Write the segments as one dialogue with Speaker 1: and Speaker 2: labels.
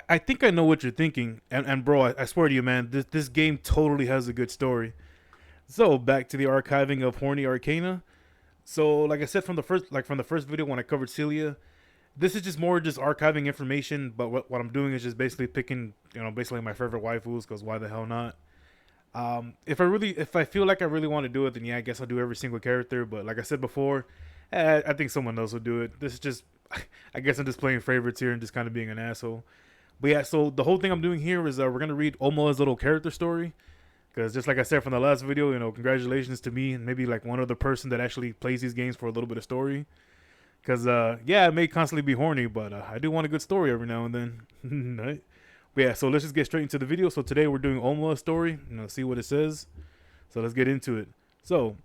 Speaker 1: I think I know what you're thinking, and bro, I swear to you, man, this game totally has a good story. So back to the archiving of Horny Arcana. So like I said from the first video when I covered Celia, this is just more just archiving information. But what I'm doing is just basically picking, basically my favorite waifus, because why the hell not? If I feel like I really want to do it, then yeah, I guess I'll do every single character. But like I said before, I think someone else will do it. This is just, I guess I'm just playing favorites here and just kind of being an asshole. But yeah, so the whole thing I'm doing here is we're gonna read Omoa's little character story. Because just like I said from the last video, congratulations to me and maybe like one other person that actually plays these games for a little bit of story. Because yeah, I may constantly be horny, but I do want a good story every now and then. Right? But yeah, so let's just get straight into the video. So today we're doing Omoa's story. See what it says. So let's get into it. So,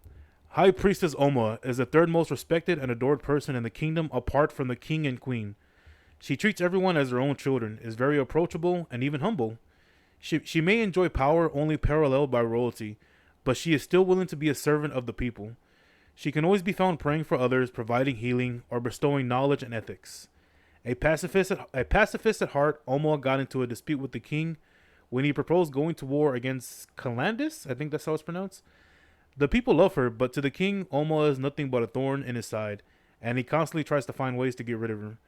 Speaker 1: High Priestess Omoa is the third most respected and adored person in the kingdom apart from the king and queen. She treats everyone as her own children, is very approachable, and even humble. She may enjoy power only paralleled by royalty, but she is still willing to be a servant of the people. She can always be found praying for others, providing healing, or bestowing knowledge and ethics. A pacifist at heart, Omoa got into a dispute with the king when he proposed going to war against Calandis. I think that's how it's pronounced. The people love her, but to the king, Omoa is nothing but a thorn in his side, and he constantly tries to find ways to get rid of her.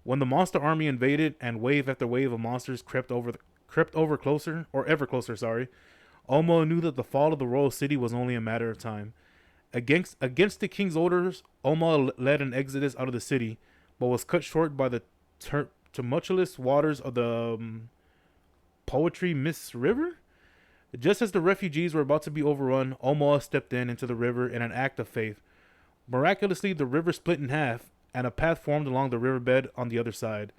Speaker 1: When the monster army invaded and wave after wave of monsters crept over closer, or ever closer, sorry, Omoa knew that the fall of the royal city was only a matter of time. Against the king's orders, Omoa led an exodus out of the city, but was cut short by the tumultuous waters of the Poetry Mist River. Just as the refugees were about to be overrun, Omoa stepped into the river in an act of faith. Miraculously, the river split in half, and a path formed along the riverbed on the other side.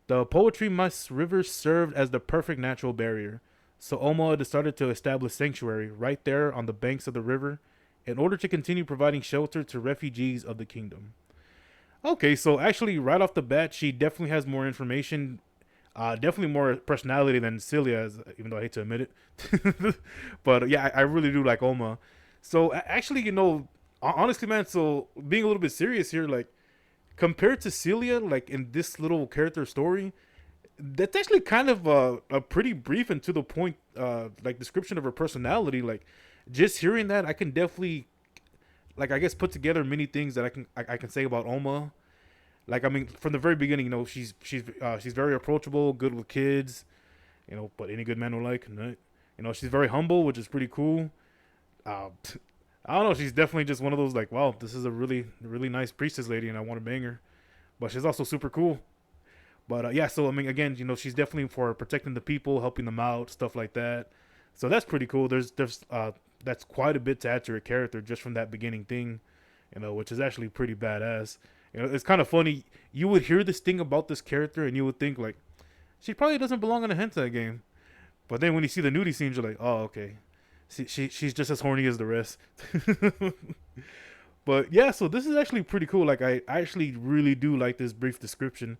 Speaker 1: The Poetry Mist River served as the perfect natural barrier, so Omoa decided to establish sanctuary right there on the banks of the river in order to continue providing shelter to refugees of the kingdom. Okay, so actually, right off the bat, she definitely has more information, definitely more personality than Celia, even though I hate to admit it. But yeah, I really do like Oma. So actually, honestly, man, so being a little bit serious here, like compared to Celia, like in this little character story, that's actually kind of a pretty brief and to the point, like description of her personality. Like just hearing that, I can definitely, like, I guess put together many things that I can say about Oma. Like, I mean, from the very beginning, she's very approachable, good with kids, but any good man will like. Right? She's very humble, which is pretty cool. Uh, I don't know. She's definitely just one of those like, wow, this is a really really nice priestess lady, and I want to bang her. But she's also super cool. But yeah, so I mean, again, she's definitely for protecting the people, helping them out, stuff like that. So that's pretty cool. There's that's quite a bit to add to her character just from that beginning thing, which is actually pretty badass. It's kind of funny. You would hear this thing about this character, and you would think like, she probably doesn't belong in a hentai game. But then when you see the nudie scenes, you're like, oh, okay. She's just as horny as the rest. But yeah, so this is actually pretty cool. Like I actually really do like this brief description.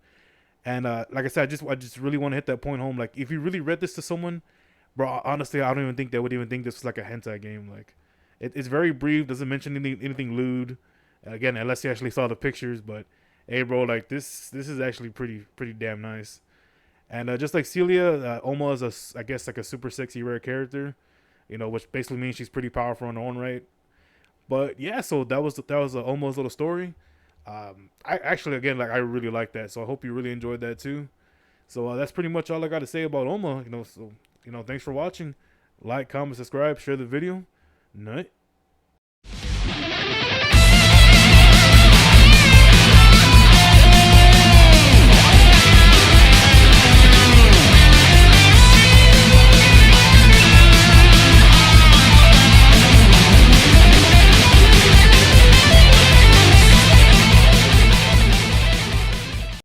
Speaker 1: And like I said, I just really want to hit that point home. Like if you really read this to someone, bro, honestly, I don't even think they would even think this was like a hentai game. Like it's very brief, doesn't mention anything lewd. Again, unless you actually saw the pictures. But hey, bro, like this is actually pretty damn nice. And just like Celia, Oma is I guess like a super sexy rare character, which basically means she's pretty powerful in her own right. But yeah, so that was Oma's little story. I actually, again, like I really like that, so I hope you really enjoyed that too. So that's pretty much all I got to say about Oma. So thanks for watching. Like, comment, subscribe, share the video. Night.